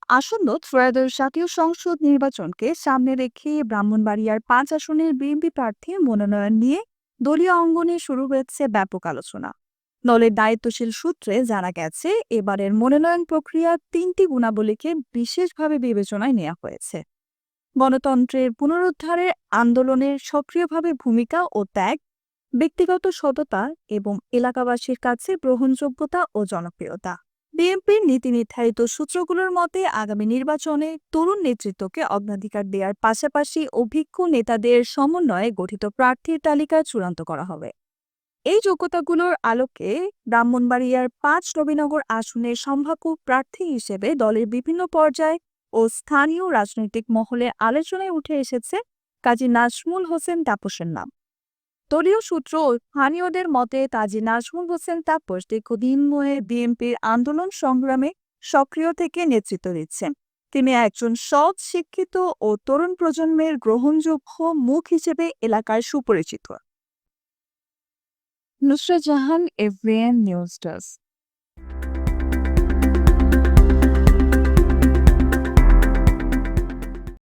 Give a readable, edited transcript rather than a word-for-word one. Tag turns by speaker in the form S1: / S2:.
S1: আসন্ন ত্রয়োদশ জাতীয় সংসদ নির্বাচনকে সামনে রেখে ব্রাহ্মণবাড়িয়ার 5 আসনের বিএনপি প্রার্থীর মনোনয়ন নিয়ে দলীয় অঙ্গনে শুরু হয়েছে ব্যাপক আলোচনা। দলের দায়িত্বশীল সূত্রে জানা গেছে, এবারের মনোনয়ন প্রক্রিয়ার 3টি গুণাবলীকে বিশেষভাবে বিবেচনায় নেওয়া হয়েছে: গণতন্ত্রের পুনরুদ্ধারের আন্দোলনের সক্রিয়ভাবে ভূমিকা ও ত্যাগ, ব্যক্তিগত সততা এবং এলাকাবাসীর কাছে গ্রহণযোগ্যতা ও জনপ্রিয়তা। বিএনপির নীতি নির্ধারিত সূত্রগুলোর মতে, আগামী নির্বাচনে তরুণ নেতৃত্বকে অগ্রাধিকার দেওয়ার পাশাপাশি অভিজ্ঞ নেতাদের সমন্বয়ে গঠিত প্রার্থীর তালিকা চূড়ান্ত করা হবে। এই যোগ্যতাগুলোর আলোকে ব্রাহ্মণবাড়িয়ার 5 নবীনগর আসনের সম্ভাব্য প্রার্থী হিসেবে দলের বিভিন্ন পর্যায়ে ও স্থানীয় রাজনৈতিক মহলে আলোচনায় উঠে এসেছে কাজী নাজমুল হোসেন তাপসের নাম। দলীয় সূত্র ও স্থানীয়দের মতে, কাজী নাজমুল হোসেন তাপস দীর্ঘদিন ধরে বিএনপির আন্দোলন সংগ্রামে সক্রিয় থেকে নেতৃত্ব দিচ্ছেন। তিনি একজন সৎ, শিক্ষিত ও তরুণ প্রজন্মের গ্রহণযোগ্য মুখ হিসেবে এলাকায় সুপরিচিত। Nusrat Jahan, এফবিএন news desk.